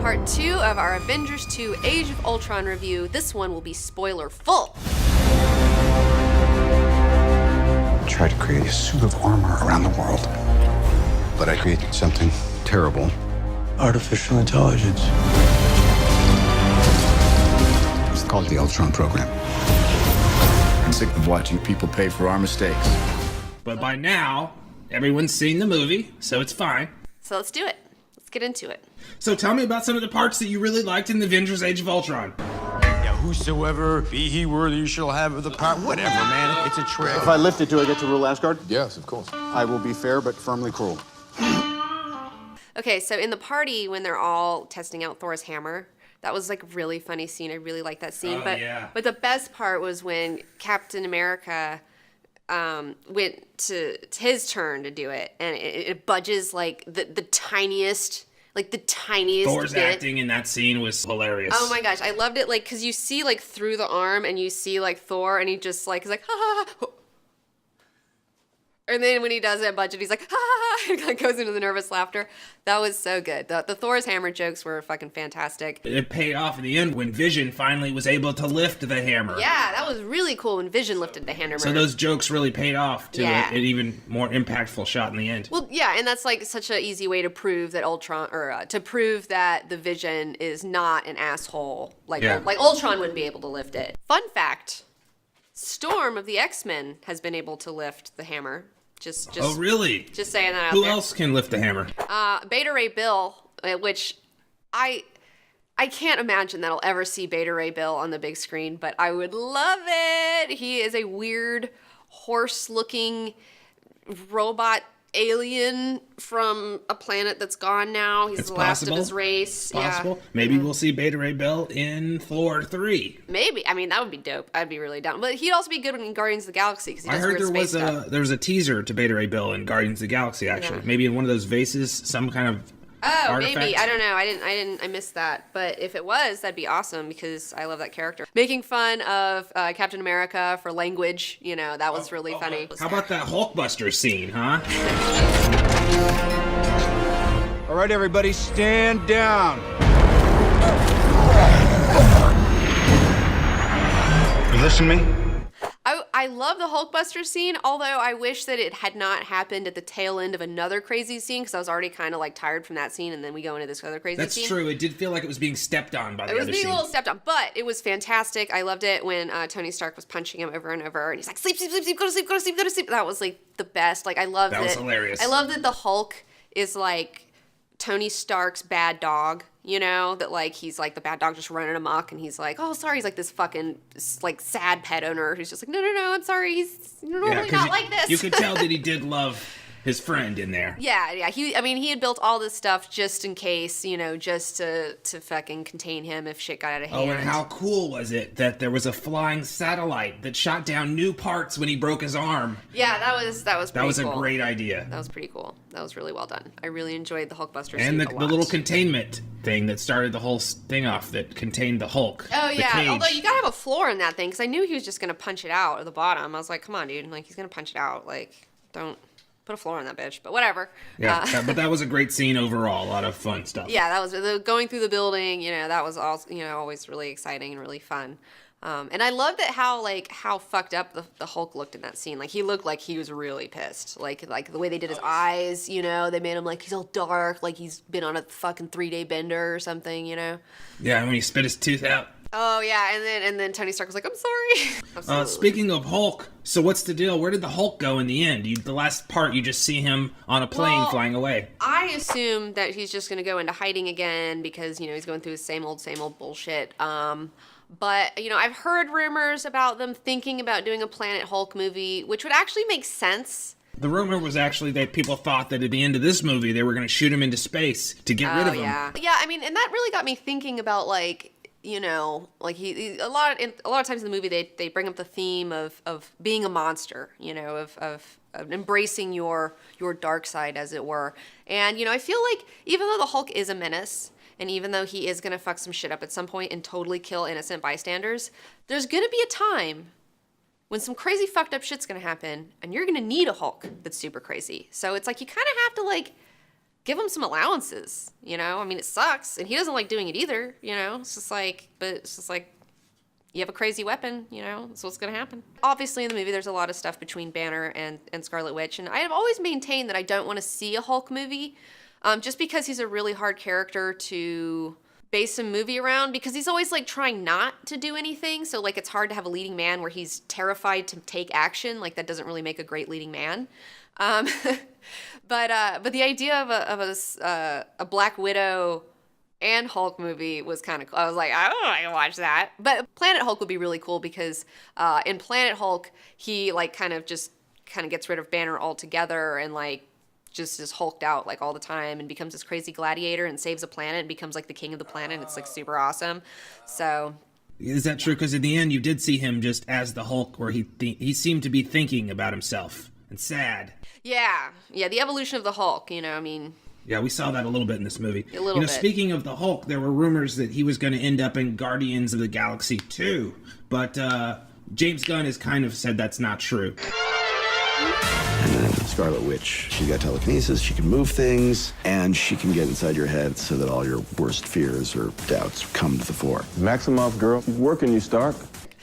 part 2 of our Avengers 2 Age of Ultron review. This one will be spoiler full. I tried to create a suit of armor around the world, but I created something terrible. Artificial intelligence. It's called the Ultron program. I'm sick of watching people pay for our mistakes. But by now, everyone's seen the movie, so it's fine. So let's do it. Let's get into it. So tell me about some of the parts that you really liked in the Avengers Age of Ultron. Yeah, whosoever be he worthy shall have the power. Whatever, man. It's a trick. If I lift it, do I get to rule Asgard? Yes, of course. I will be fair but firmly cruel. Okay, so in the party when they're all testing out Thor's hammer, that was like a really funny scene. I really liked that scene. But the best part was when Captain America went to his turn to do it, and it budges like the tiniest. Like the tiniest Thor's bit. acting in that scene was hilarious. Oh my gosh, I loved it. Like, cause you see like through the arm, and you see like Thor, and he just like is like ha ha ha. And then when he does that budget, he's like ha ha ha, and like goes into the nervous laughter. That was so good. The Thor's hammer jokes were fucking fantastic. It paid off in the end when Vision finally was able to lift the hammer. Yeah, that was really cool when Vision lifted the hammer. So those jokes really paid off to Yeah. an even more impactful shot in the end. Well, yeah, and that's like such an easy way to prove that Ultron, or to prove that the Vision is not an asshole. Like Ultron would be able to lift it. Fun fact: Storm of the X-Men has been able to lift the hammer. Just Oh, really? Just saying that out Who there. else can lift the hammer? Beta Ray Bill, which I can't imagine that I'll ever see Beta Ray Bill on the big screen, but I would love it. He is a weird horse-looking robot alien from a planet that's gone now. He's It's the last of possible. his race. Possible. Yeah. Maybe we'll see Beta Ray Bill in Thor 3. Maybe. I mean, that would be dope. I'd be really down. But he'd also be good in Guardians of the Galaxy because he I does heard weird space stuff. there was a teaser to Beta Ray Bill in Guardians of the Galaxy, actually. Yeah. Maybe in one of those vases, some kind of artifact. Maybe. I don't know. I missed that. But if it was, that'd be awesome because I love that character. Making fun of Captain America for language, that was really funny. How about that Hulkbuster scene, huh? All right, everybody, stand down. You listen to me? I love the Hulkbuster scene, although I wish that it had not happened at the tail end of another crazy scene because I was already kind of like tired from that scene, and then we go into this other crazy scene. That's true. It did feel like it was being stepped on by the It other was being scene. a little stepped on, but it was fantastic. I loved it when Tony Stark was punching him over and over, and he's like, sleep, sleep, sleep, sleep, go to sleep, go to sleep, go to sleep. That was like the best. Like I loved That was hilarious. I love that the Hulk is like Tony Stark's bad dog. That like he's like the bad dog just running amok, and he's like, oh sorry, he's like this fucking like sad pet owner who's just like, no, I'm sorry, he's normally not like this. You could tell that he did love his friend in there. Yeah. He had built all this stuff just in case, just to fucking contain him if shit got out of hand. Oh, and how cool was it that there was a flying satellite that shot down new parts when he broke his arm? Yeah, that was pretty That was cool. a great idea. That was pretty cool. That was really well done. I really enjoyed the Hulkbuster scene And a the lot. little containment thing that started the whole thing off that contained the Hulk. Oh the yeah, cage. although you gotta have a floor in that thing because I knew he was just gonna punch it out at the bottom. I was like, come on, dude, like he's gonna punch it out. Like, don't put a floor in that bitch. But whatever. Yeah, but that was a great scene overall. A lot of fun stuff. Yeah, that was going through the building. That was also always really exciting and really fun. And I loved it how fucked up the Hulk looked in that scene. Like he looked like he was really pissed. Like the way they did his eyes. They made him like he's all dark, like he's been on a fucking 3-day bender or something. Yeah, when he spit his tooth out. Oh yeah, and then Tony Stark was like, I'm sorry. Absolutely. Speaking of Hulk, so what's the deal? Where did the Hulk go in the end? The last part, you just see him on a plane flying away. I assume that he's just gonna go into hiding again because he's going through the same old bullshit. But I've heard rumors about them thinking about doing a Planet Hulk movie, which would actually make sense. The rumor was actually that people thought that at the end of this movie they were going to shoot him into space to get rid of him. Yeah, and that really got me thinking about like he a lot of times in the movie they bring up the theme of being a monster, of embracing your dark side, as it were. And I feel like even though the Hulk is a menace, and even though he is gonna fuck some shit up at some point and totally kill innocent bystanders, there's gonna be a time when some crazy fucked up shit's gonna happen, and you're gonna need a Hulk that's super crazy. So it's like you kind of have to like give him some allowances, you know? I mean, it sucks, and he doesn't like doing it either, you know? It's just like, you have a crazy weapon, you know? That's what's gonna happen. Obviously, in the movie, there's a lot of stuff between Banner and Scarlet Witch, and I have always maintained that I don't want to see a Hulk movie, just because he's a really hard character to base a movie around, because he's always like trying not to do anything. So like it's hard to have a leading man where he's terrified to take action. Like that doesn't really make a great leading man. But the idea of a Black Widow and Hulk movie was kind of cool. I was like, I don't know, I can watch that. But Planet Hulk would be really cool because in Planet Hulk he like kind of gets rid of Banner altogether and like just is hulked out like all the time and becomes this crazy gladiator and saves a planet and becomes like the king of the planet. It's like super awesome. So is that true? Because in the end, you did see him just as the Hulk, where he seemed to be thinking about himself and sad. Yeah, the evolution of the Hulk. You know, I mean. Yeah, we saw that a little bit in this movie. A little bit. Speaking of the Hulk, there were rumors that he was going to end up in Guardians of the Galaxy 2, but James Gunn has kind of said that's not true. And then Scarlet Witch, she's got telekinesis, she can move things, and she can get inside your head so that all your worst fears or doubts come to the fore. Maximoff, girl, she's working you, Stark.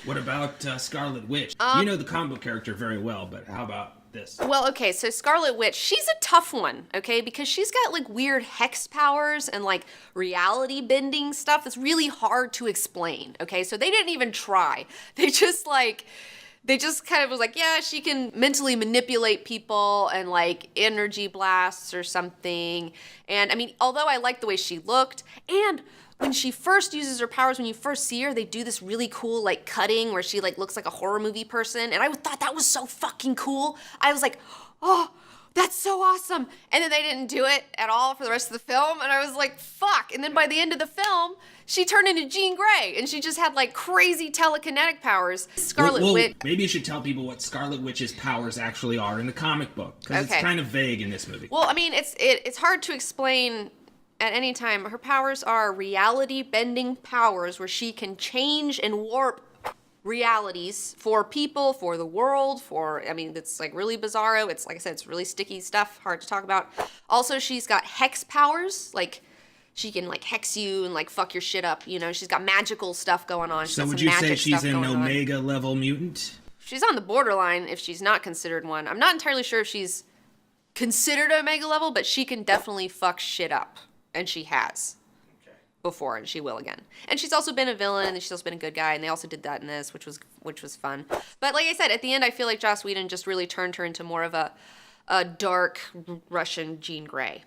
What about Scarlet Witch? You know the comic book character very well, but how about this? Well, okay, so Scarlet Witch, she's a tough one, okay, because she's got like weird hex powers and like reality bending stuff that's really hard to explain, okay? So they didn't even try. They just kind of was like, yeah, she can mentally manipulate people and like energy blasts or something. And I mean, although I like the way she looked, and when she first uses her powers, when you first see her, they do this really cool like cutting where she like looks like a horror movie person. And I thought that was so fucking cool. I was like, oh, that's so awesome. And then they didn't do it at all for the rest of the film. And I was like, fuck. And then by the end of the film, she turned into Jean Grey, and she just had like crazy telekinetic powers. Scarlet Witch. Maybe you should tell people what Scarlet Witch's powers actually are in the comic book, because it's kind of vague in this movie. Well, I mean, it's hard to explain at any time. Her powers are reality-bending powers where she can change and warp realities for people, for the world, it's like really bizarro. It's like I said, it's really sticky stuff, hard to talk about. Also, she's got hex powers, like she can like hex you and like fuck your shit up, you know. She's got magical stuff going on. So would you say she's an Omega level mutant? She's on the borderline if she's not considered one. I'm not entirely sure if she's considered Omega level, but she can definitely fuck shit up. And she has before, and she will again. And she's also been a villain, and she's also been a good guy, and they also did that in this, which was fun. But like I said, at the end, I feel like Joss Whedon just really turned her into more of a dark Russian Jean Grey.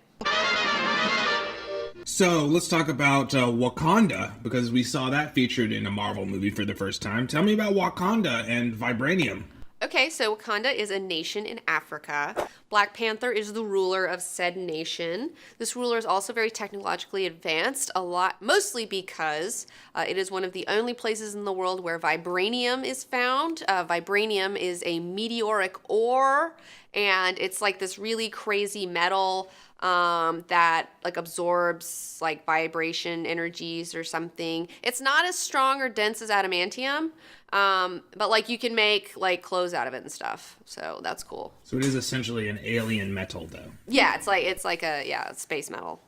So let's talk about Wakanda, because we saw that featured in a Marvel movie for the first time. Tell me about Wakanda and Vibranium. Okay, so Wakanda is a nation in Africa. Black Panther is the ruler of said nation. This ruler is also very technologically advanced, mostly because it is one of the only places in the world where vibranium is found. Vibranium is a meteoric ore, and it's like this really crazy metal that like absorbs like vibration energies or something. It's not as strong or dense as adamantium, but like you can make like clothes out of it and stuff. So that's cool. So it is essentially an alien metal, though. Yeah, it's like a space metal.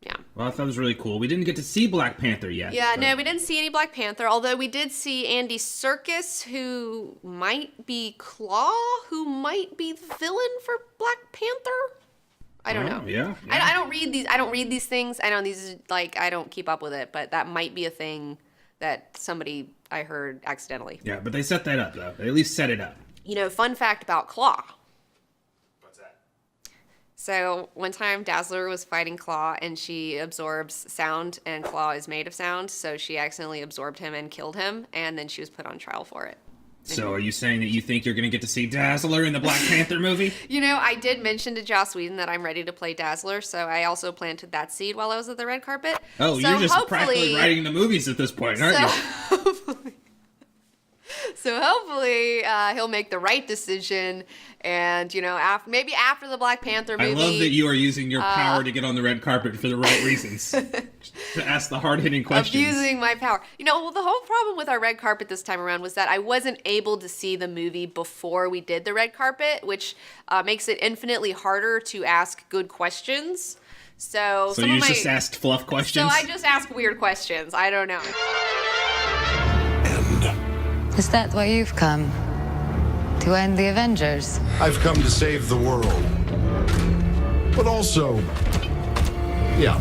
Yeah. Well, I thought it was really cool. We didn't get to see Black Panther yet. Yeah, no, we didn't see any Black Panther, although we did see Andy Serkis, who might be Claw, who might be the villain for Black Panther. I don't know. Yeah. I don't read these. I don't read these things. I know these is like I don't keep up with it, but that might be a thing that somebody I heard accidentally. Yeah, but they set that up though. They at least set it up. You know, fun fact about Claw. What's that? So one time Dazzler was fighting Claw, and she absorbs sound, and Claw is made of sound, so she accidentally absorbed him and killed him, and then she was put on trial for it. So are you saying that you think you're going to get to see Dazzler in the Black Panther movie? You know, I did mention to Joss Whedon that I'm ready to play Dazzler, so I also planted that seed while I was at the red carpet. Oh, so you're just practically writing the movies at this point, aren't you? So hopefully he'll make the right decision, and maybe after the Black Panther movie. I love that you are using your power to get on the red carpet for the right reasons. To ask the hard-hitting questions. Abusing my power. Well, the whole problem with our red carpet this time around was that I wasn't able to see the movie before we did the red carpet, which makes it infinitely harder to ask good questions. So you just asked fluff questions? So I just ask weird questions. I don't know. Is that why you've come? To end the Avengers? I've come to save the world. But also, yeah.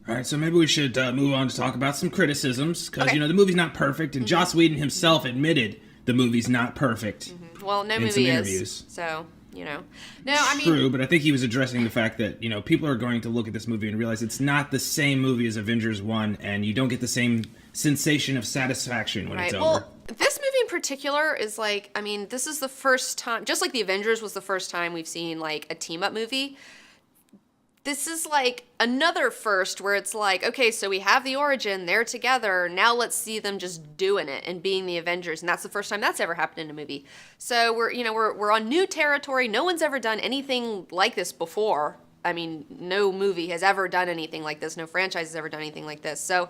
All right, so maybe we should move on to talk about some criticisms, because, Okay. the movie's not perfect, and Joss Whedon himself admitted the movie's not perfect. Well, no in movie some is. interviews. So, No, I mean... True, but I think he was addressing the fact that, people are going to look at this movie and realize it's not the same movie as Avengers 1, and you don't get the same sensation of satisfaction when it's over. Well, this movie in particular is this is the first time, just like the Avengers was the first time we've seen, a team-up movie. This is, another first where it's okay, so we have the origin, they're together, now let's see them just doing it and being the Avengers, and that's the first time that's ever happened in a movie. So we're on new territory. No one's ever done anything like this before. I mean, no movie has ever done anything like this. No franchise has ever done anything like this. So,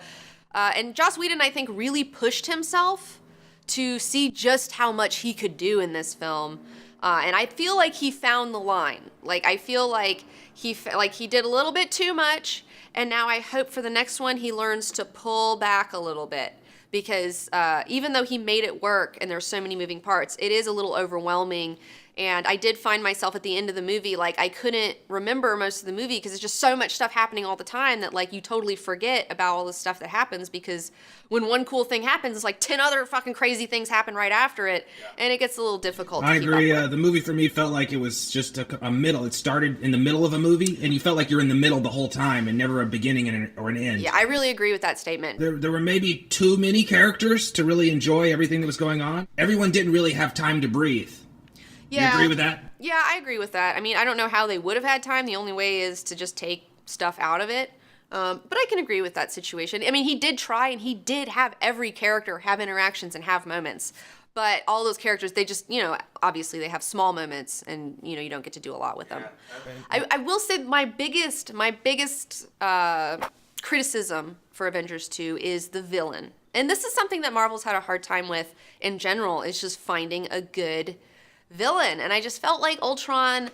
and Joss Whedon, I think, really pushed himself to see just how much he could do in this film. And I feel like he found the line. I feel like he did a little bit too much, and now I hope for the next one he learns to pull back a little bit, because even though he made it work and there's so many moving parts, it is a little overwhelming. And I did find myself at the end of the movie, I couldn't remember most of the movie because there's just so much stuff happening all the time that, you totally forget about all the stuff that happens, because when one cool thing happens, it's 10 other fucking crazy things happen right after it, and it gets a little difficult to keep agree. up with. The movie for me felt like it was just a middle. It started in the middle of a movie, and you felt like you're in the middle the whole time and never a beginning or an end. Yeah, I really agree with that statement. There were maybe too many characters to really enjoy everything that was going on. Everyone didn't really have time to breathe. Yeah. You agree with that? Yeah, I agree with that. I mean, I don't know how they would have had time. The only way is to just take stuff out of it. But I can agree with that situation. I mean, he did try, and he did have every character have interactions and have moments. But all those characters, they just, obviously they have small moments, and, you don't get to do a lot with them. I will say my biggest criticism for Avengers 2 is the villain. And this is something that Marvel's had a hard time with in general, is just finding a good villain. And I just felt like Ultron,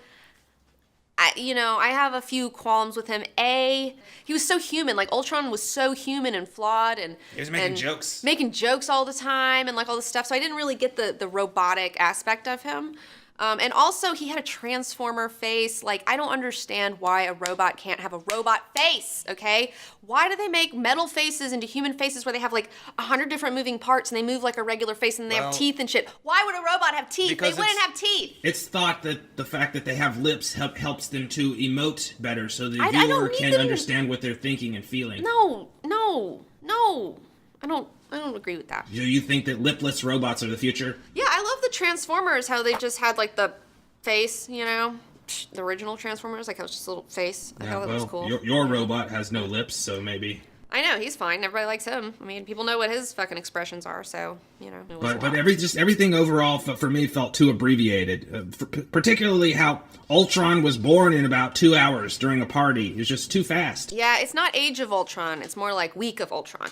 I have a few qualms with him. He was so human. Ultron was so human and flawed, and he was making jokes. Making jokes all the time, and all this stuff. So I didn't really get the robotic aspect of him. And also, he had a Transformer face. I don't understand why a robot can't have a robot face, okay? Why do they make metal faces into human faces where they have 100 different moving parts and they move like a regular face and they have teeth and shit? Why would a robot have teeth? They wouldn't have teeth. It's thought that the fact that they have lips helps them to emote better, so the viewer can understand what they're thinking and feeling. No. I don't agree with that. Do you think that lipless robots are the future? Yeah, I love the Transformers, how they just had the face, the original Transformers, how it's just a little face. I thought that was cool. Your robot has no lips, so maybe. I know, he's fine. Everybody likes him. I mean, people know what his fucking expressions are, so, But everything overall for me felt too abbreviated. Particularly how Ultron was born in about 2 hours during a party. It was just too fast. Yeah, it's not Age of Ultron. It's more like Week of Ultron.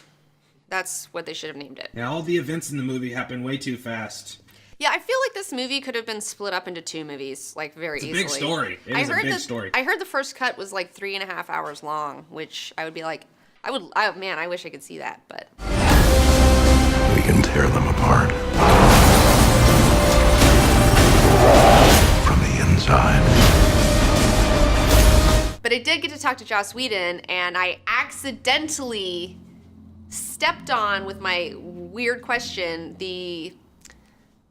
That's what they should have named it. Yeah, all the events in the movie happen way too fast. Yeah, I feel like this movie could have been split up into 2 movies, very easily. It's a big story. It is a big story. I heard the first cut was 3.5 hours long, which I would be I wish I could see that, but. We can tear them apart. From the inside. But I did get to talk to Joss Whedon, and I accidentally stepped on, with my weird question, the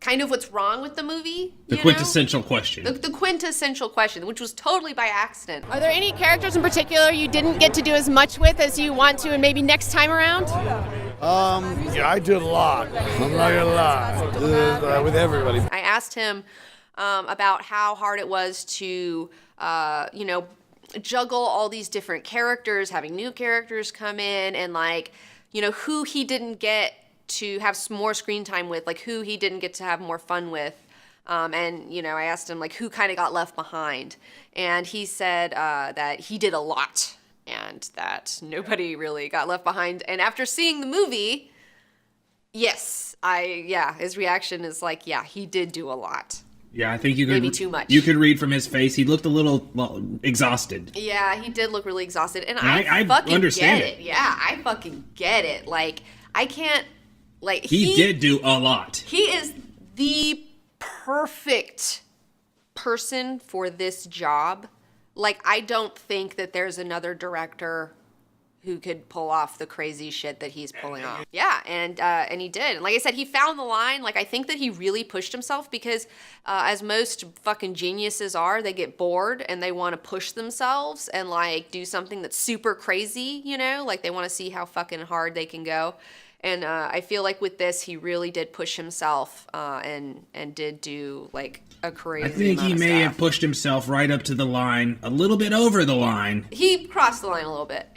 kind of what's wrong with the movie. The quintessential question. The quintessential question, which was totally by accident. Are there any characters in particular you didn't get to do as much with as you want to, and maybe next time around? Yeah, I did a lot. I'm not gonna lie. With everybody. I asked him about how hard it was to, juggle all these different characters, having new characters come in, and who he didn't get to have more screen time with, like who he didn't get to have more fun with. And, you know, I asked him, like, who kind of got left behind. And he said that he did a lot and that nobody really got left behind. And after seeing the movie, yes, his reaction is like, yeah, he did do a lot. Yeah, I think you could maybe too much. You could read from his face. He looked a little exhausted. Yeah, he did look really exhausted. And I fucking understand get it. Yeah, I fucking get it. Like, I can't, like, he did do a lot. He is the perfect person for this job. Like, I don't think that there's another director who could pull off the crazy shit that he's pulling off. Yeah, and he did. And like I said, he found the line. Like, I think that he really pushed himself because as most fucking geniuses are, they get bored and they want to push themselves and, like, do something that's super crazy, you know? Like, they want to see how fucking hard they can go. And I feel like with this, he really did push himself and did do, like, a crazy I think he may have pushed himself right up to the line, a little bit over the line. He crossed the line a little bit.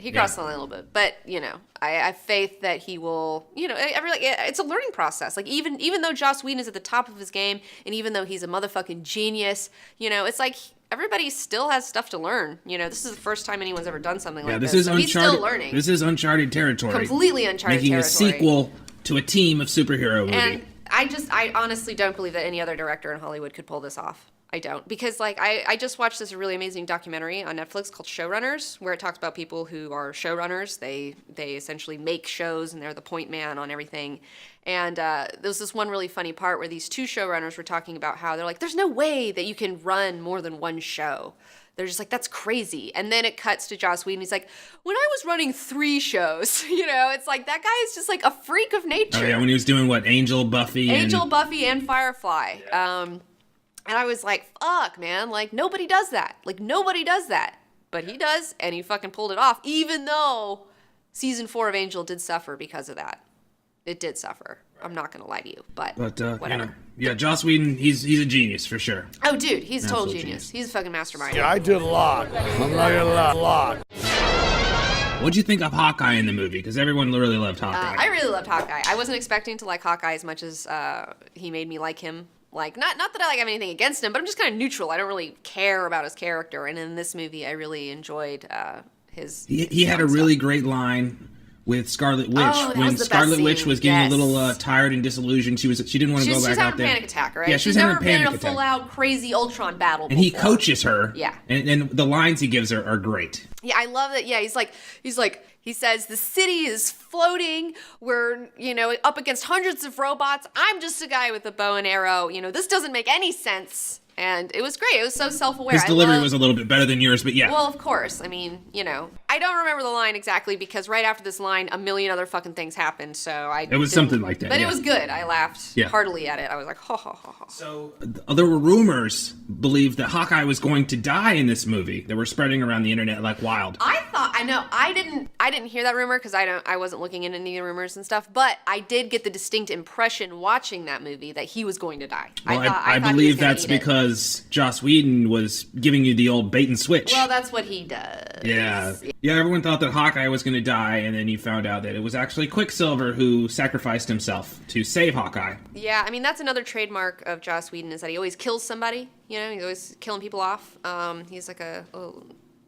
But, you know, I have faith that he will, you know, it's a learning process. Like, even though Joss Whedon is at the top of his game, and even though he's a motherfucking genius, you know, it's like everybody still has stuff to learn. You know, this is the first time anyone's ever done something like this. Is so uncharted. He's still learning. This is uncharted territory. Completely uncharted making territory. Making a sequel to a team of superhero movie. And I honestly don't believe that any other director in Hollywood could pull this off. I don't. Because, like, I just watched this really amazing documentary on Netflix called Showrunners, where it talks about people who are showrunners. They essentially make shows, and they're the point man on everything. And there was this one really funny part where these two showrunners were talking about how they're like, there's no way that you can run more than one show. They're just like, that's crazy. And then it cuts to Joss Whedon. He's like, when I was running 3 shows, you know, it's like that guy is just like a freak of nature. Oh, yeah, when he was doing what? Angel, Buffy, and Firefly. Yeah. And I was like, fuck, man. Like, nobody does that. But he does, and he fucking pulled it off, even though season 4 of Angel did suffer because of that. It did suffer. I'm not going to lie to you, but whatever. You know, yeah, Joss Whedon, he's a genius for sure. Oh, dude, he's a total genius. He's a fucking mastermind. Yeah, I did a lot. I'm not gonna lie. What'd you think of Hawkeye in the movie? Because everyone really loved Hawkeye. I really loved Hawkeye. I wasn't expecting to like Hawkeye as much as he made me like him. Like, not that I like have anything against him, but I'm just kind of neutral. I don't really care about his character. And in this movie, I really enjoyed his. He had a really great line with Scarlet Witch when Scarlet Witch was getting a little tired and disillusioned. She didn't want to go back out there. She was having a panic attack, right? Yeah, she was having a panic attack. She's never been in a full-out crazy Ultron battle and before. he coaches her. Yeah. And the lines he gives her are great. Yeah, I love that. Yeah, he's like, he says, the city is floating. We're, you know, up against hundreds of robots. I'm just a guy with a bow and arrow. You know, this doesn't make any sense. And it was great. It was so self-aware. His delivery was a little bit better than yours, but yeah. Well, of course. I mean, you know, I don't remember the line exactly because right after this line, a million other fucking things happened. So it was something like that. But it was good. I laughed heartily at it. I was like, ha ha ha ha. So there were rumors believed that Hawkeye was going to die in this movie that were spreading around the internet like wild. I didn't hear that rumor because I wasn't looking into any rumors and stuff. But I did get the distinct impression watching that movie that he was going to die. Well, I believe that's because Joss Whedon was giving you the old bait and switch. Well, that's what he does. Yeah, everyone thought that Hawkeye was going to die, and then you found out that it was actually Quicksilver who sacrificed himself to save Hawkeye. Yeah, I mean, that's another trademark of Joss Whedon is that he always kills somebody. You know, he's always killing people off. He's like a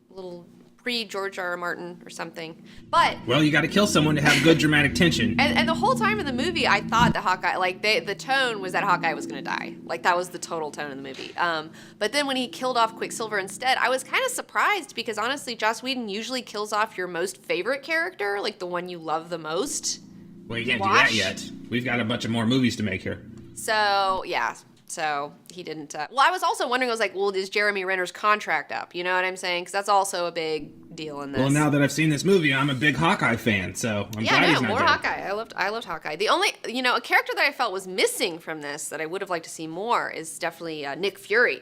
little pre-George R.R. Martin or something. But well, you got to kill someone to have good dramatic tension. And the whole time in the movie, I thought that Hawkeye, like the tone was that Hawkeye was going to die. Like that was the total tone of the movie. But then when he killed off Quicksilver instead, I was kind of surprised because honestly, Joss Whedon usually kills off your most favorite character, like the one you love the most. Well, you can't do that yet. We've got a bunch of more movies to make here. So yeah. So he didn't. Well, I was also wondering. I was like, well, is Jeremy Renner's contract up? You know what I'm saying? Because that's also a big deal in this. Well, now that I've seen this movie, I'm a big Hawkeye fan. So I'm glad he's not more dead. Hawkeye. I loved Hawkeye. The only, a character that I felt was missing from this that I would have liked to see more is definitely Nick Fury.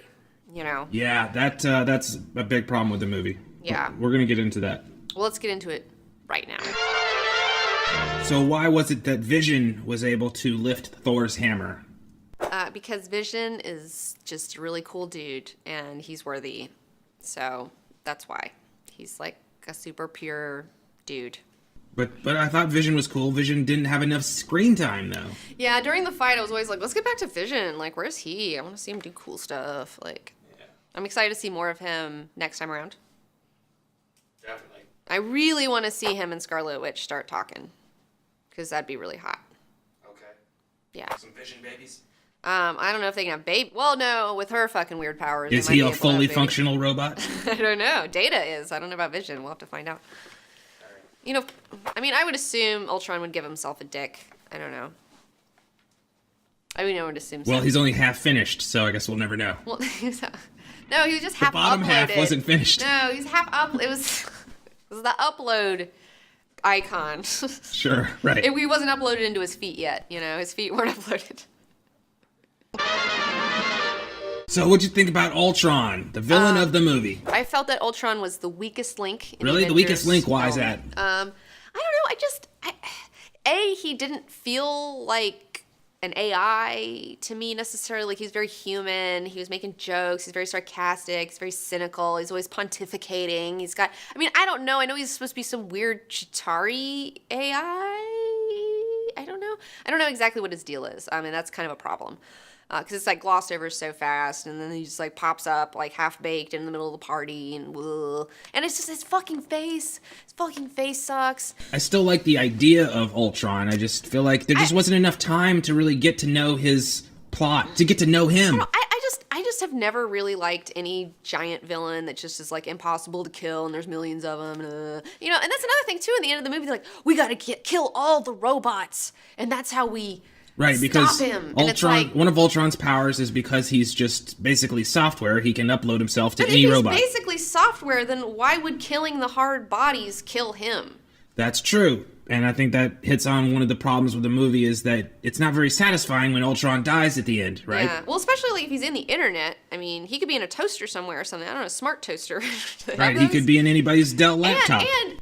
You know. Yeah, that's a big problem with the movie. Yeah. We're gonna get into that. Well, let's get into it right now. So why was it that Vision was able to lift Thor's hammer? Because Vision is just a really cool dude, and he's worthy. So that's why. He's like a super pure dude. But I thought Vision was cool. Vision didn't have enough screen time, though. Yeah, during the fight, I was always like, let's get back to Vision. Like, where's he? I want to see him do cool stuff. Like, I'm excited to see more of him next time around. Definitely. I really want to see him and Scarlet Witch start talking. Because that'd be really hot. Okay. Yeah. Some Vision babies. I don't know if they can have baby. Well, no, with her fucking weird powers. Is they might he be a able to fully have functional robot? babies. I don't know. Data is. I don't know about Vision. We'll have to find out. You know, I mean, I would assume Ultron would give himself a dick. I don't know. I mean, I would assume so. Well, he's only half finished, so I guess we'll never know. Well, no, he was just half uploaded. The bottom half wasn't finished. No, he's half up. It was the upload icon. Sure, right. He wasn't uploaded into his feet yet. You know, his feet weren't uploaded. So what'd you think about Ultron, the villain of the movie? I felt that Ultron was the weakest link in Really? the The weakest Avengers link? Why is film. that? I don't know. He didn't feel like an AI to me necessarily. Like, he's very human. He was making jokes. He's very sarcastic. He's very cynical. He's always pontificating. He's got, I mean, I don't know. I know he's supposed to be some weird Chitauri AI. I don't know. I don't know exactly what his deal is. I mean, that's kind of a problem. Because it's like glossed over so fast, and then he just like pops up like half baked in the middle of the party, and it's just his fucking face. His fucking face sucks. I still like the idea of Ultron. I just feel like there just wasn't enough time to really get to know his plot, to get to know him. I just have never really liked any giant villain that just is like impossible to kill, and there's millions of them. You know, and that's another thing too. In the end of the movie, they're like, we gotta kill all the robots, and that's how we. Right, because him. Ultron, one of Ultron's powers is because he's just basically software. He can upload himself to any robot. If he's basically software, then why would killing the hard bodies kill him? That's true. And I think that hits on one of the problems with the movie is that it's not very satisfying when Ultron dies at the end, right? Yeah. Well, especially like if he's in the internet. I mean, he could be in a toaster somewhere or something. I don't know, a smart toaster. Right, he could be in anybody's Dell laptop. And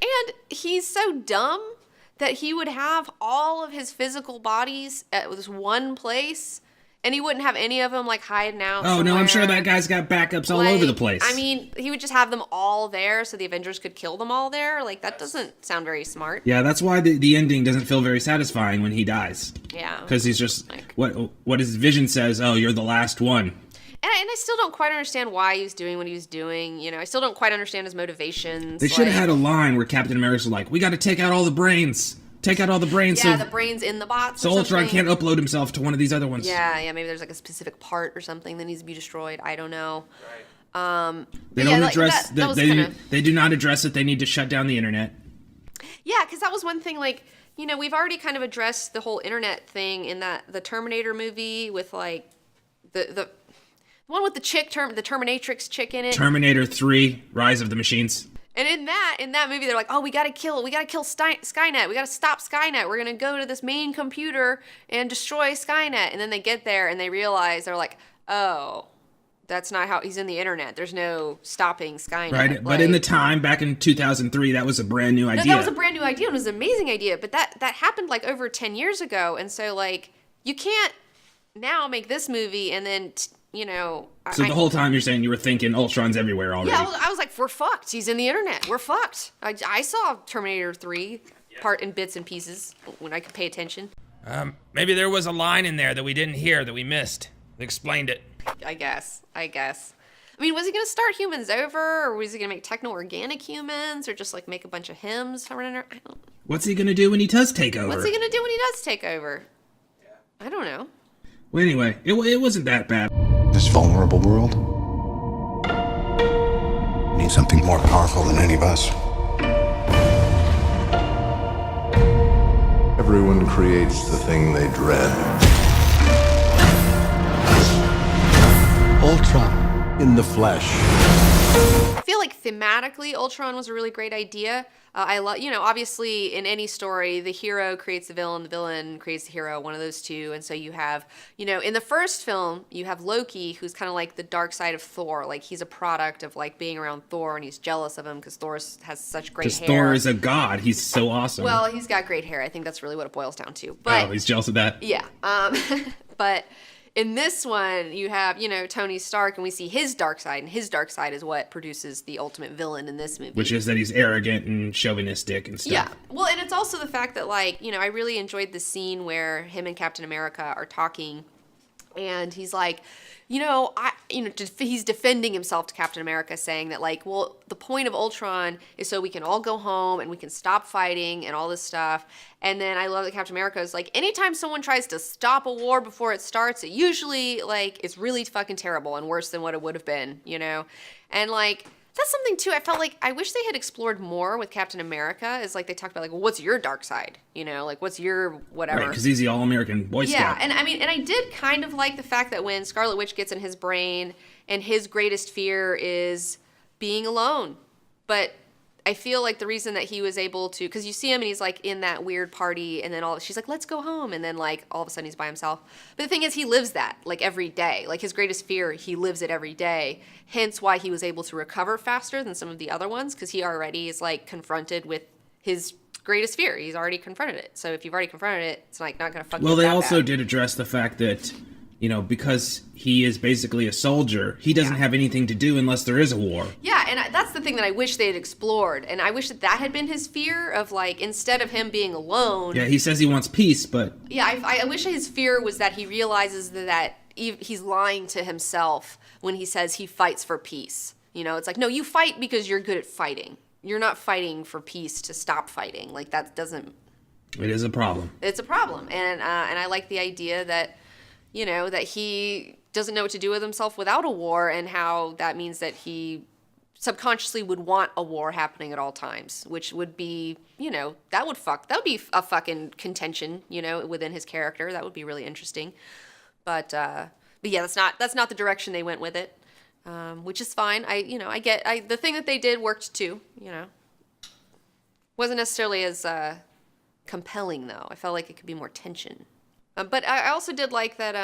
he's so dumb that he would have all of his physical bodies at this one place, and he wouldn't have any of them like hiding out. Oh, somewhere. no, I'm sure that guy's got backups all over the place. I mean, he would just have them all there so the Avengers could kill them all there. Like, that doesn't sound very smart. Yeah, that's why the ending doesn't feel very satisfying when he dies. Yeah. Because he's just, what his vision says, oh, you're the last one. And I still don't quite understand why he was doing what he was doing. You know, I still don't quite understand his motivations. They should have had a line where Captain America's like, we got to take out all the brains. Take out all the brains. Yeah, the brains in the bots. So Ultron can't upload himself to one of these other ones. Yeah, maybe there's like a specific part or something that needs to be destroyed. I don't know. Right. They don't address they do not address that they need to shut down the internet. Yeah, because that was one thing. Like, you know, we've already kind of addressed the whole internet thing in the Terminator movie with like the one with the Terminatrix chick in it. Terminator 3: Rise of the Machines. And in that movie, they're like, oh, we gotta kill Skynet. We gotta stop Skynet. We're gonna go to this main computer and destroy Skynet. And then they get there and they realize, they're like, oh, that's not how he's in the internet. There's no stopping Skynet. Right, like, but in the time, back in 2003, that was a brand new idea. That was a brand new idea, and it was an amazing idea. But that happened like over 10 years ago. And so like, you can't now make this movie and then, you know. So the whole time you're saying you were thinking Ultron's everywhere already. Yeah, I was like, we're fucked. He's in the internet. We're fucked. I saw Terminator 3 part in bits and pieces when I could pay attention. Maybe there was a line in there that we didn't hear that we missed. That explained it. I guess. I mean, was he going to start humans over, or was he going to make techno-organic humans, or just like make a bunch of hymns running around? What's he going to do when he does take over? What's he going to do when he does take over? I don't know. Well, anyway, it wasn't that bad. This vulnerable world needs something more powerful than any of us. Everyone creates the thing they dread. Ultron in the flesh. I feel like thematically, Ultron was a really great idea. I love, you know, obviously in any story, the hero creates the villain creates the hero, one of those two. And so you have, you know, in the first film, you have Loki, who's kind of like the dark side of Thor. Like, he's a product of like being around Thor, and he's jealous of him because Thor has such great hair. Because Thor is a god. He's so awesome. Well, he's got great hair. I think that's really what it boils down to. But, he's jealous of that? Yeah. But in this one, you have, Tony Stark, and we see his dark side, and his dark side is what produces the ultimate villain in this movie. Which is that he's arrogant and chauvinistic and stuff. Yeah. Well, and it's also the fact that, like, I really enjoyed the scene where him and Captain America are talking, and he's like, he's defending himself to Captain America, saying that, like, well, the point of Ultron is so we can all go home and we can stop fighting and all this stuff. And then I love that Captain America is like, anytime someone tries to stop a war before it starts, it usually, like, it's really fucking terrible and worse than what it would have been, And, like, that's something, too, I felt like I wish they had explored more with Captain America, is, like, they talked about, like, well, what's your dark side? Like, what's your whatever? Right, because he's the all-American Boy Scout. Yeah, and I did kind of like the fact that when Scarlet Witch gets in his brain and his greatest fear is being alone. But I feel like the reason that he was able to, because you see him and he's, like, in that weird party, and then she's like, let's go home, and then, like, all of a sudden he's by himself. But the thing is, he lives that, like, every day. Like, his greatest fear, he lives it every day. Hence why he was able to recover faster than some of the other ones, because he already is, like, confronted with his greatest fear. He's already confronted it. So if you've already confronted it, it's, like, not going to fuck you up Well, they that also bad. did address the fact that, because he is basically a soldier, he doesn't have anything to do unless there is a war. Yeah, and that's the thing that I wish they had explored. And I wish that had been his fear of, like, instead of him being alone. Yeah, he says he wants peace, but... Yeah, I wish his fear was that he realizes that he's lying to himself when he says he fights for peace. It's like, no, you fight because you're good at fighting. You're not fighting for peace to stop fighting. Like, that doesn't... It is a problem. It's a problem. And I like the idea that, that he doesn't know what to do with himself without a war, and how that means that he subconsciously would want a war happening at all times, which would be, that would be a fucking contention, within his character. That would be really interesting. But yeah, that's not the direction they went with it, which is fine. The thing that they did worked too, Wasn't necessarily as compelling, though. I felt like it could be more tension. But I also did like that,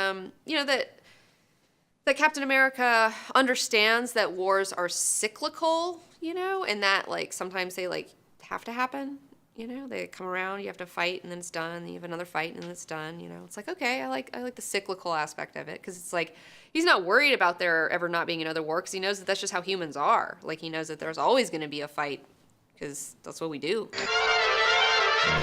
that Captain America understands that wars are cyclical, and that, like, sometimes they, like, have to happen. They come around, you have to fight, and then it's done. And you have another fight, and then it's done. It's like, okay, I like the cyclical aspect of it, because it's like he's not worried about there ever not being another war, because he knows that that's just how humans are. Like, he knows that there's always going to be a fight, because that's what we do.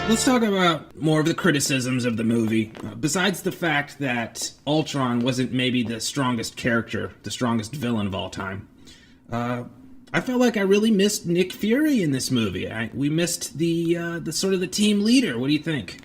Let's talk about more of the criticisms of the movie. Besides the fact that Ultron wasn't maybe the strongest character, the strongest villain of all time, I felt like I really missed Nick Fury in this movie. We missed the sort of the team leader. What do you think?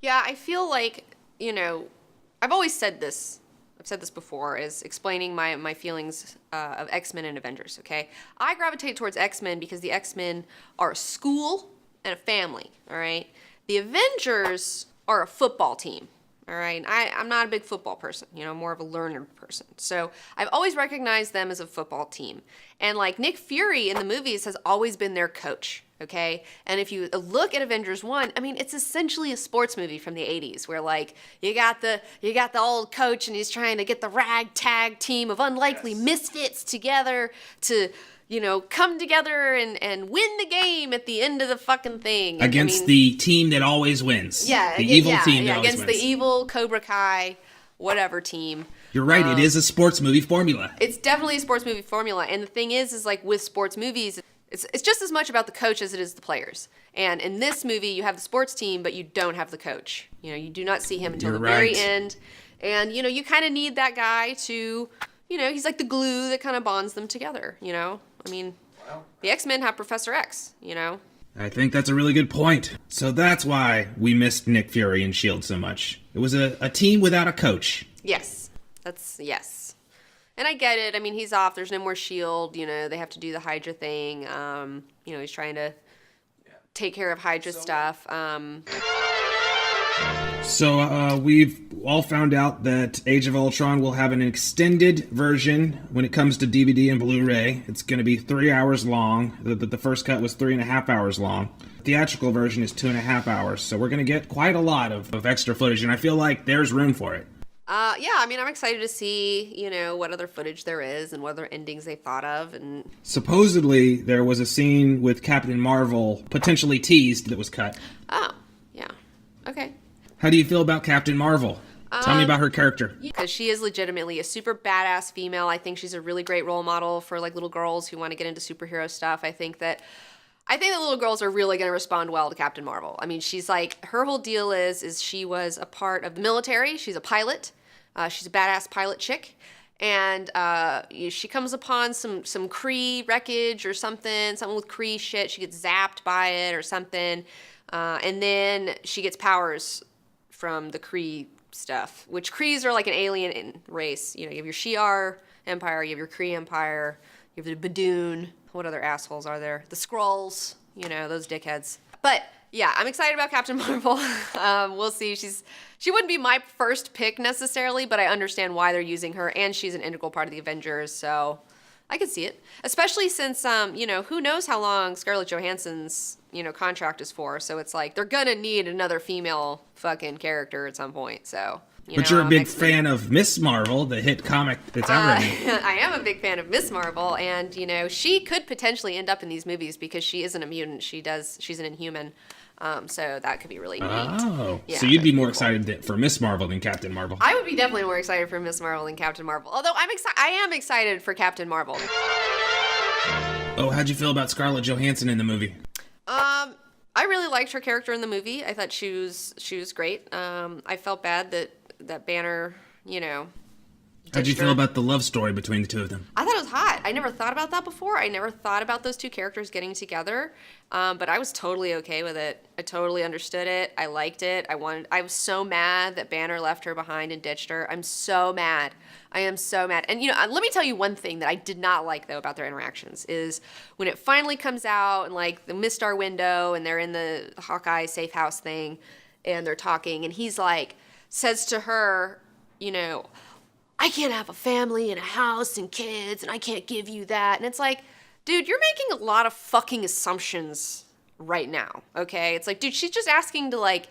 Yeah, I feel like, I've always said this. I've said this before, is explaining my feelings of X-Men and Avengers, okay? I gravitate towards X-Men because the X-Men are a school and a family, all right? The Avengers are a football team, all right? I'm not a big football person, more of a learner person. So I've always recognized them as a football team. And, like, Nick Fury in the movies has always been their coach, okay? And if you look at Avengers 1, I mean, it's essentially a sports movie from the 80s where, like, you got the old coach and he's trying to get the ragtag team of unlikely misfits together to, come together and win the game at the end of the fucking thing. Against the team that always wins. Yeah. The evil team that always against wins. the evil Cobra Kai, whatever team. You're right, it is a sports movie formula. It's definitely a sports movie formula. And the thing is like with sports movies, it's just as much about the coach as it is the players. And in this movie, you have the sports team, but you don't have the coach. You do not see him until You're the very right. end. And, you kind of need that guy to, he's like the glue that kind of bonds them together, I mean, the X-Men have Professor X, I think that's a really good point. So that's why we missed Nick Fury and S.H.I.E.L.D. so much. It was a team without a coach. Yes. Yes. And I get it. I mean, he's off. There's no more S.H.I.E.L.D. They have to do the Hydra thing. He's trying to take care of Hydra stuff. So we've all found out that Age of Ultron will have an extended version when it comes to DVD and Blu-ray. It's going to be 3 hours long. The first cut was 3.5 hours long. The theatrical version is 2.5 hours. So we're going to get quite a lot of extra footage, and I feel like there's room for it. Yeah, I mean, I'm excited to see, what other footage there is and what other endings they thought of. And supposedly, there was a scene with Captain Marvel potentially teased that was cut. Oh, yeah. Okay. How do you feel about Captain Marvel? Tell me about her character. Because she is legitimately a super badass female. I think she's a really great role model for like little girls who want to get into superhero stuff. I think that little girls are really going to respond well to Captain Marvel. I mean, she's like, her whole deal is she was a part of the military. She's a pilot. She's a badass pilot chick. And she comes upon some Kree wreckage or something with Kree shit. She gets zapped by it or something. And then she gets powers from the Kree stuff, which Krees are like an alien race. You know, you have your Shi'ar Empire, you have your Kree Empire, you have the Badoon. What other assholes are there? The Skrulls, you know, those dickheads. But yeah, I'm excited about Captain Marvel. We'll see. She wouldn't be my first pick necessarily, but I understand why they're using her, and she's an integral part of the Avengers, so I could see it. Especially since, you know, who knows how long Scarlett Johansson's, you know, contract is for, so it's like they're gonna need another female fucking character at some point, so. But you're a big fan of Miss Marvel, the hit comic that's out right now. I am a big fan of Miss Marvel, and, you know, she could potentially end up in these movies because she isn't a mutant. She's an Inhuman. So that could be really neat. Oh, yeah, so you'd be more excited for Miss Marvel than Captain Marvel? I would be definitely more excited for Miss Marvel than Captain Marvel. Although I am excited for Captain Marvel. Oh, how'd you feel about Scarlett Johansson in the movie? I really liked her character in the movie. I thought she was great. I felt bad that Banner, you know. How'd you feel about the love story between the two of them? I thought it was hot. I never thought about that before. I never thought about those two characters getting together. But I was totally okay with it. I totally understood it. I liked it. I was so mad that Banner left her behind and ditched her. I'm so mad. I am so mad. And, you know, let me tell you one thing that I did not like, though, about their interactions is when it finally comes out and, like, the missed our window and they're in the Hawkeye safe house thing and they're talking and he's like, says to her, you know, I can't have a family and a house and kids and I can't give you that. And it's like, dude, you're making a lot of fucking assumptions right now, okay? It's like, dude, she's just asking to, like,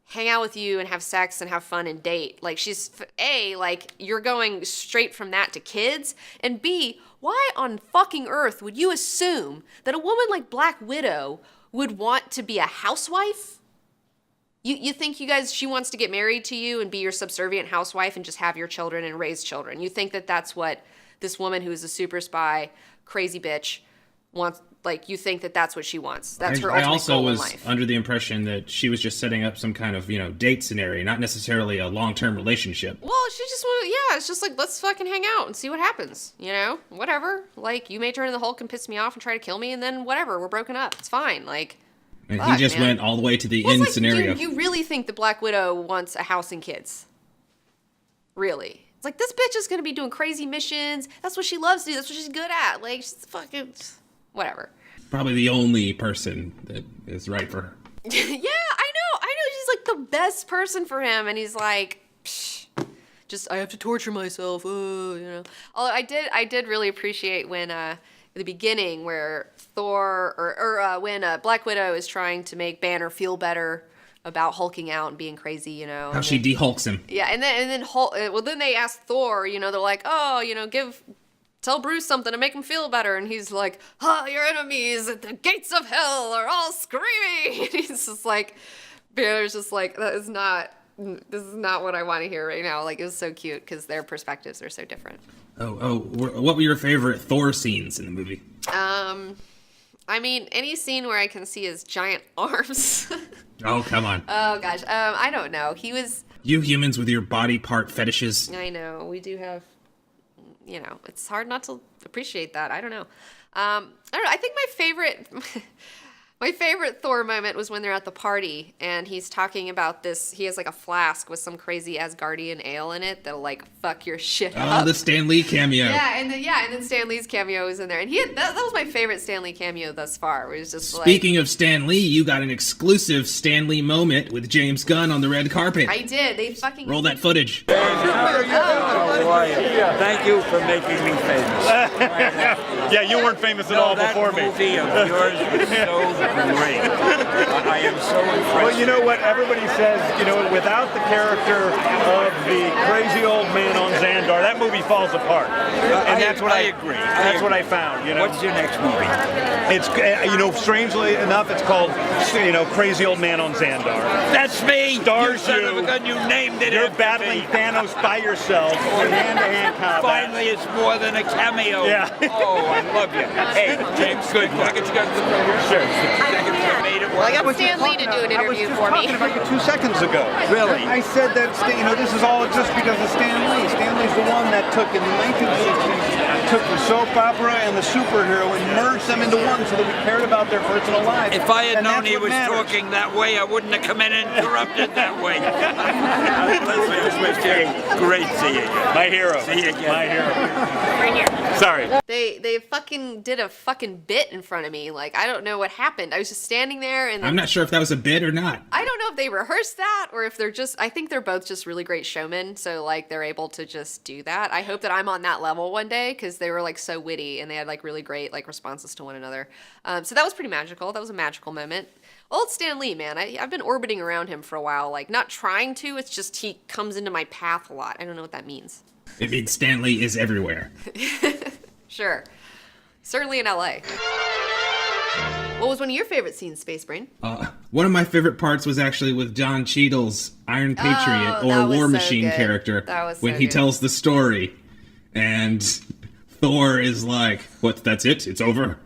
hang out with you and have sex and have fun and date. Like, she's, A, like, you're going straight from that to kids. And B, why on fucking earth would you assume that a woman like Black Widow would want to be a housewife? You think she wants to get married to you and be your subservient housewife and just have your children and raise children. You think that that's what this woman who is a super spy, crazy bitch, wants, like, you think that that's what she wants. That's her ultimate goal in life. I also was under the impression that she was just setting up some kind of, you know, date scenario, not necessarily a long-term relationship. Well, she just wanted, yeah, it's just like, let's fucking hang out and see what happens, you know? Whatever. Like, you may turn into the Hulk and piss me off and try to kill me, and then whatever, we're broken up. It's fine, like... And he just went all the way to the end scenario. You really think the Black Widow wants a house and kids? Really? It's like, this bitch is going to be doing crazy missions. That's what she loves to do. That's what she's good at. Like, she's fucking... Whatever. Probably the only person that is right for her. Yeah, I know. She's like the best person for him. And he's like, psh, just, I have to torture myself. Oh, you know. Although I did really appreciate when... the beginning where Thor or when Black Widow is trying to make Banner feel better about hulking out and being crazy, you know. How she de-hulks him. Yeah, and then Hulk, well, then they ask Thor, you know, they're like, oh, you know, tell Bruce something to make him feel better, and he's like, your enemies at the gates of hell are all screaming. And he's just like, Banner's just like, this is not what I want to hear right now. Like, it was so cute because their perspectives are so different. What were your favorite Thor scenes in the movie? I mean, any scene where I can see his giant arms. Oh, come on. Oh, gosh. I don't know. You humans with your body part fetishes. I know. We do have, you know, it's hard not to appreciate that. I don't know. I don't know. I think my favorite Thor moment was when they're at the party and he's talking about this. He has like a flask with some crazy Asgardian ale in it that'll like fuck your shit up. Oh, the Stan Lee cameo. Yeah, and then Stan Lee's cameo was in there, and that was my favorite Stan Lee cameo thus far. It was just Speaking of Stan Lee, you got an exclusive Stan Lee moment with James Gunn on the red carpet. I did. They fucking roll that footage. How are you? Thank you for making me famous. Yeah, you weren't famous at all before me. That movie of yours was so great. I am so impressive. Well, you know what? Everybody says, without the character of the crazy old man on Xandar, that movie falls apart. And that's what I agree. That's what I found. What's your next movie? It's strangely enough, it's called Crazy Old Man on Xandar. That's me. Stars you son of a gun. You named it. You're after battling me. Thanos by yourself in hand-to-hand combat. Finally, it's more than a cameo. Yeah. Oh, I love you. Hey, James, good. Can I get you guys to come here? Sure. Well, I got Stan Lee to do an interview for me. I was just talking about you 2 seconds ago. Really? I said that this is all just because of Stan Lee. Stan Lee's the one that took in the 1960s, took the soap opera and the superhero and merged them into one so that we cared about their personal lives. If I had And known that's he what was matters. talking that way, I wouldn't have come in and interrupted that way. Great seeing you. My hero. See you again. My hero. Right here. Sorry. They fucking did a fucking bit in front of me. Like, I don't know what happened. I was just standing there and I'm not sure if that was a bit or not. I don't know if they rehearsed that or if they're just, I think they're both just really great showmen. So like they're able to just do that. I hope that I'm on that level one day because they were like so witty and they had like really great like responses to one another. So that was pretty magical. That was a magical moment. Old Stan Lee, man, I've been orbiting around him for a while. Like not trying to, it's just he comes into my path a lot. I don't know what that means. It means Stan Lee is everywhere. Sure. Certainly in LA. What was one of your favorite scenes, Space Brain? One of my favorite parts was actually with John Cheadle's Iron Patriot or that was War so Machine good. character That was when so he good. tells the story, and Thor is like, "What? That's it? It's over."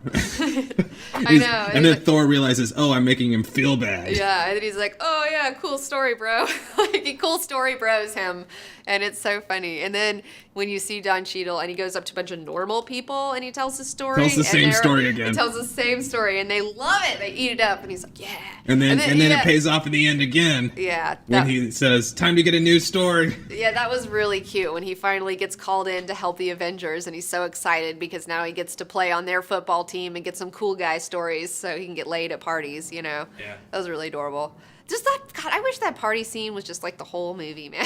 I know. And then Thor realizes, "Oh, I'm making him feel bad." Yeah, and then he's like, "Oh yeah, cool story, bro." Like he cool story bros him, and it's so funny. And then when you see Don Cheadle and he goes up to a bunch of normal people and he tells his story, Tells the and same story again. He tells the same story, and they love it. They eat it up, and he's like, "Yeah." And then yeah, it pays off in the end again. Yeah, When he says, "Time to get a new story." Yeah, that was really cute when he finally gets called in to help the Avengers, and he's so excited because now he gets to play on their football team and get some cool guy stories so he can get laid at parties, Yeah. That was really adorable. Just that, God, I wish that party scene was just like the whole movie, man.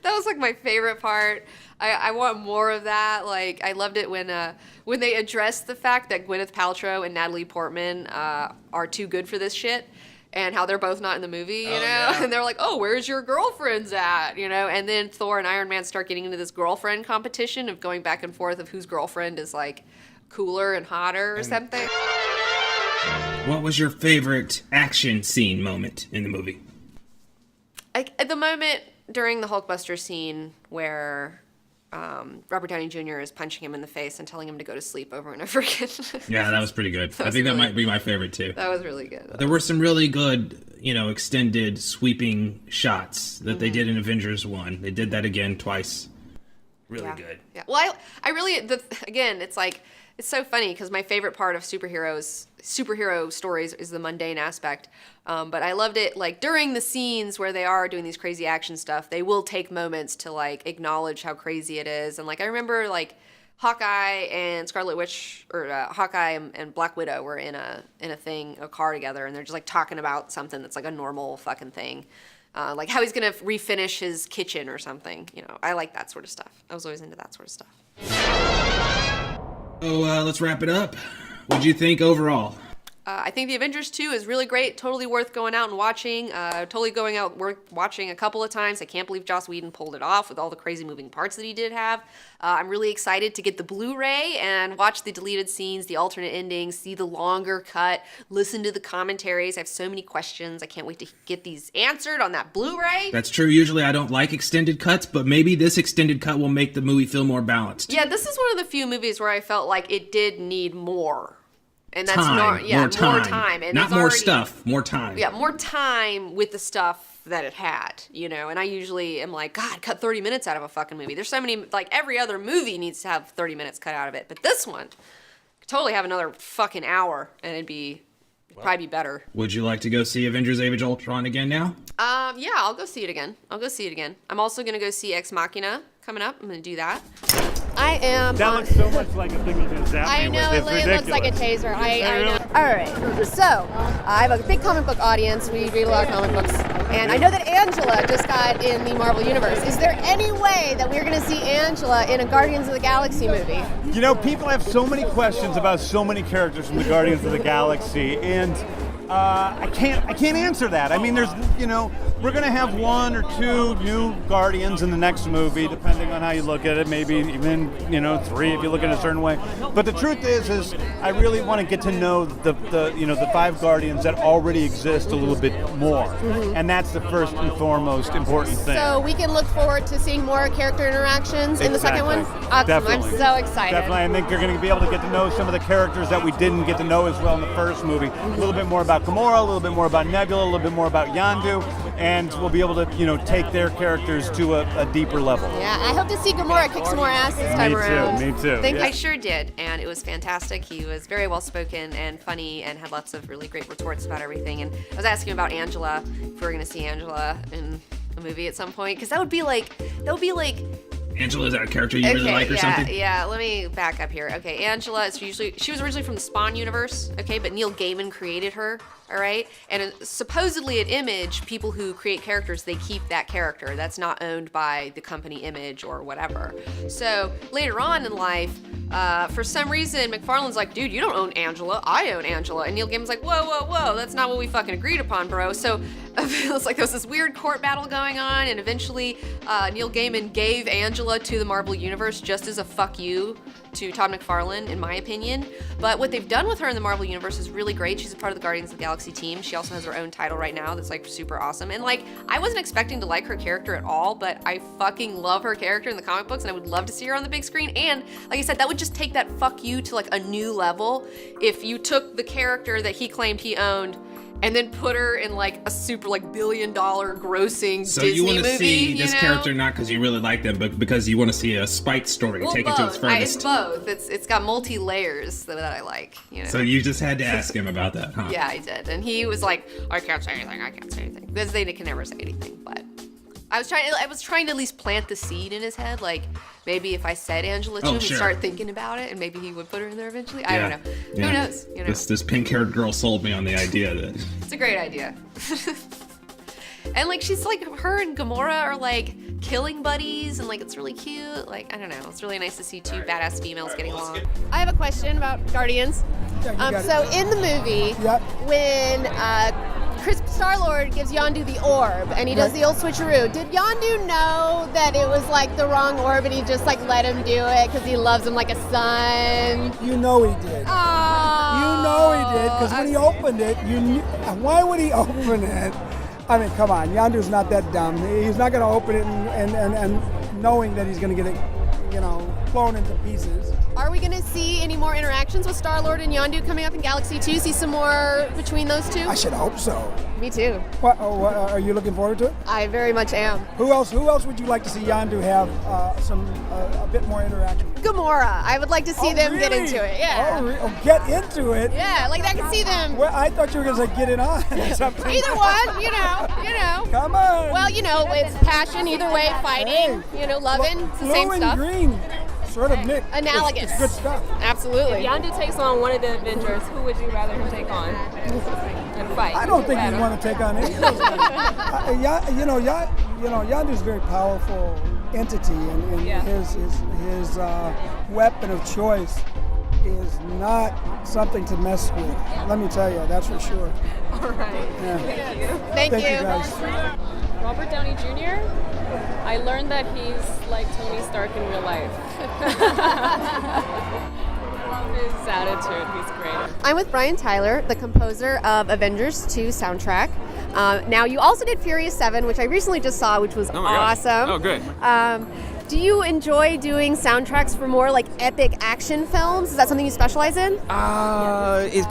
That was like my favorite part. I want more of that. Like, I loved it when they addressed the fact that Gwyneth Paltrow and Natalie Portman are too good for this shit. And how they're both not in the movie, you know? Yeah. And they're like, "Oh, where's your girlfriends at?" And then Thor and Iron Man start getting into this girlfriend competition of going back and forth of whose girlfriend is like cooler and hotter or something. What was your favorite action scene moment in the movie? At the moment during the Hulkbuster scene where Robert Downey Jr. is punching him in the face and telling him to go to sleep over and over again. Yeah, that was pretty good. I think that might be my favorite too. That was really good. There were some really good, extended sweeping shots that they did in Avengers 1. They did that again twice. Really good. Yeah. Well, I really, again, it's like, it's so funny because my favorite part of superhero stories is the mundane aspect. But I loved it, like, during the scenes where they are doing these crazy action stuff, they will take moments to, like, acknowledge how crazy it is. And, like, I remember, like, Hawkeye and Scarlet Witch, or Hawkeye and Black Widow were in a car together, and they're just, like, talking about something that's, like, a normal fucking thing. Like how he's going to refinish his kitchen or something. I like that sort of stuff. I was always into that sort of stuff. So let's wrap it up. What'd you think overall? I think the Avengers 2 is really great. Totally worth going out and watching. Worth watching a couple of times. I can't believe Joss Whedon pulled it off with all the crazy moving parts that he did have. I'm really excited to get the Blu-ray and watch the deleted scenes, the alternate endings, see the longer cut, listen to the commentaries. I have so many questions. I can't wait to get these answered on that Blu-ray. That's true. Usually I don't like extended cuts, but maybe this extended cut will make the movie feel more balanced. Yeah, this is one of the few movies where I felt like it did need more. And that's more time. And not more stuff, more time. Yeah, more time with the stuff that it had, And I usually am like, God, cut 30 minutes out of a fucking movie. There's so many, like every other movie needs to have 30 minutes cut out of it. But this one could totally have another fucking hour and it'd probably be better. Would you like to go see Avengers Age of Ultron again now? Yeah, I'll go see it again. I'm also going to go see Ex Machina coming up. I'm going to do that. I am. That looks so much like a thing you can zap I me know, with. It's it looks like a ridiculous. taser. I know. All right, so I have a big comic book audience. We read a lot of comic books. And I know that Angela just got in the Marvel Universe. Is there any way that we're going to see Angela in a Guardians of the Galaxy movie? People have so many questions about so many characters from the Guardians of the Galaxy, and I can't answer that. I mean, there's, we're going to have 1 or 2 new Guardians in the next movie, depending on how you look at it. Maybe even, 3 if you look at it a certain way. But the truth is I really want to get to know the 5 Guardians that already exist a little bit more. Mm-hmm. And that's the first and foremost important thing. So we can look forward to seeing more character interactions in the second one? Awesome. Definitely. I'm so excited. Definitely. I think you're going to be able to get to know some of the characters that we didn't get to know as well in the first movie. A little bit more about Gamora, a little bit more about Nebula, a little bit more about Yondu, and we'll be able to, take their characters to a deeper level. Yeah, I hope to see Gamora kick some more ass this time around. Me too. I sure did, and it was fantastic. He was very well spoken and funny and had lots of really great retorts about everything. And I was asking about Angela, if we were going to see Angela in a movie at some point, because that would be like Angela, is that a character you really like or something? Yeah, let me back up here. Okay, Angela she was originally from the Spawn universe, okay, but Neil Gaiman created her, all right? And supposedly at Image, people who create characters, they keep that character. That's not owned by the company Image or whatever. So later on in life, for some reason, McFarlane's like, dude, you don't own Angela, I own Angela. And Neil Gaiman's like, whoa, that's not what we fucking agreed upon, bro. So it's like there was this weird court battle going on, and eventually Neil Gaiman gave Angela to the Marvel Universe just as a fuck you to Todd McFarlane, in my opinion. But what they've done with her in the Marvel Universe is really great. She's a part of the Guardians of the Galaxy team. She also has her own title right now that's like super awesome. And like, I wasn't expecting to like her character at all, but I fucking love her character in the comic books, and I would love to see her on the big screen. And like I said, that would just take that fuck you to like a new level if you took the character that he claimed he owned and then put her in like a super like billion-dollar grossing so Disney you want to movie, see this character not because you really like them, but because you want to see a Spike story take it to its furthest. It's both. It's got multi-layers that I like. So you just had to ask him about that, huh? Yeah, I did, and he was like, I can't say anything, because they can never say anything. But I was trying to at least plant the seed in his head, like maybe if I said Angela to him, he'd start thinking about it, and maybe he would put her in there eventually. I don't know. Yeah. Who knows? This pink-haired girl sold me on the idea that it's a great idea. And like she's like, her and Gamora are like killing buddies, and like it's really cute. Like, I don't know, it's really nice to see 2 badass females getting along. I have a question about Guardians. So in the movie, when Star-Lord gives Yondu the orb, and he does the old switcheroo. Did Yondu know that it was like the wrong orb, and he just like let him do it because he loves him like a son? You know he did. Aww. You know he did, because when he opened it, you knew. Why would he open it? I mean, come on, Yondu's not that dumb. He's not going to open it and knowing that he's going to get it, blown into pieces. Are we going to see any more interactions with Star-Lord and Yondu coming up in Galaxy 2? See some more between those two? I should hope so. Me too. What are you looking forward to it? I very much am. Who else would you like to see Yondu have a bit more interaction? Gamora. I would like to see them get into it. Yeah. Get into it? Yeah, like I can see them. Well, I thought you were going to say get it on or something. Either one, you know. Come on. Well, it's passion either way, fighting, loving, it's the same stuff. Blue and green. Sort of mixed. Analogous. It's good stuff. Absolutely. If Yondu takes on one of the Avengers, who would you rather him take on and fight? I don't think he'd want to take on any of those. Yondu's a very powerful entity, and his weapon of choice is not something to mess with. Let me tell you, that's for sure. All right. Yeah. Thank you. Guys. Robert Downey Jr. I learned that he's like Tony Stark in real life. Love his attitude. He's great. I'm with Brian Tyler, the composer of Avengers 2 soundtrack. Now, you also did Furious 7, which I recently just saw, which was awesome. Oh, good. Do you enjoy doing soundtracks for more like epic action films? Is that something you specialize in? It's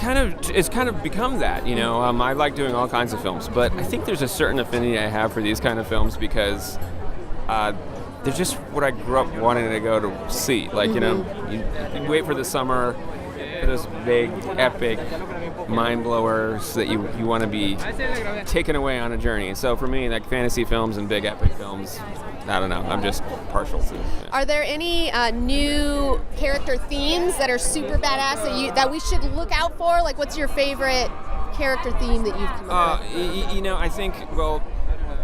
kind of become that, I like doing all kinds of films, but I think there's a certain affinity I have for these kind of films because they're just what I grew up wanting to go to see. Like, you wait for the summer for those big, epic mind blowers that you want to be taken away on a journey. So for me, like fantasy films and big epic films, I don't know, I'm just partial to. Yeah. Are there any new character themes that are super badass that we should look out for? Like, what's your favorite character theme that you've come up with? I think,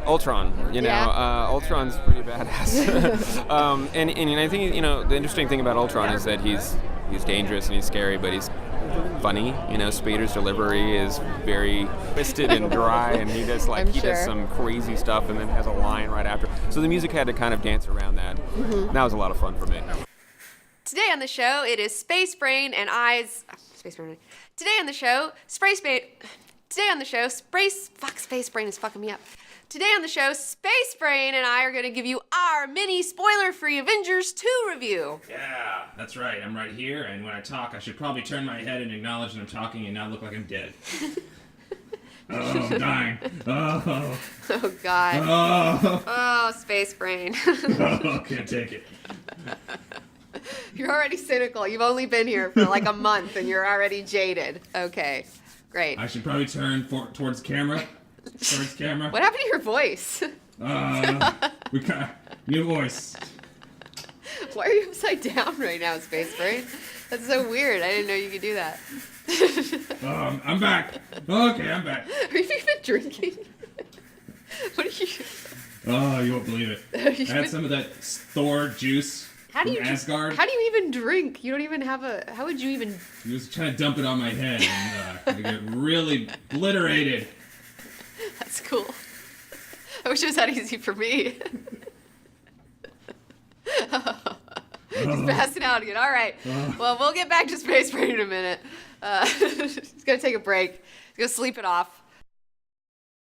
Ultron, Ultron's pretty badass. and I think, the interesting thing about Ultron is that he's dangerous and he's scary, but he's funny. You know, Spader's delivery is very twisted and dry, and he does does some crazy stuff, and then has a line right after. So the music had to kind of dance around that. That was a lot of fun for me. Today on the show, it is Space Brain and I's. Space Brain. Today on the show, Space Brain is fucking me up. Today on the show, Space Brain and I are going to give you our mini spoiler-free Avengers 2 review. Yeah, that's right. I'm right here, and when I talk, I should probably turn my head and acknowledge that I'm talking and not look like I'm dead. Oh, I'm dying. Oh. Oh, God. Oh, Space Brain. Oh, can't take it. You're already cynical. You've only been here for like a month, and you're already jaded. Okay, great. I should probably turn towards camera. What happened to your voice? We got new voice. Why are you upside down right now, Space Brain? That's so weird. I didn't know you could do that. I'm back. Okay, I'm back. Are you even drinking? What are you? Oh, you won't believe it. I had some of that Thor juice from Asgard. How do you even drink? You don't even have a. How would you even? He was trying to dump it on my head, and I get really obliterated. That's cool. I wish it was that easy for me. He's passing out again. All right. Well, we'll get back to Space Brain in a minute. He's going to take a break. He's going to sleep it off.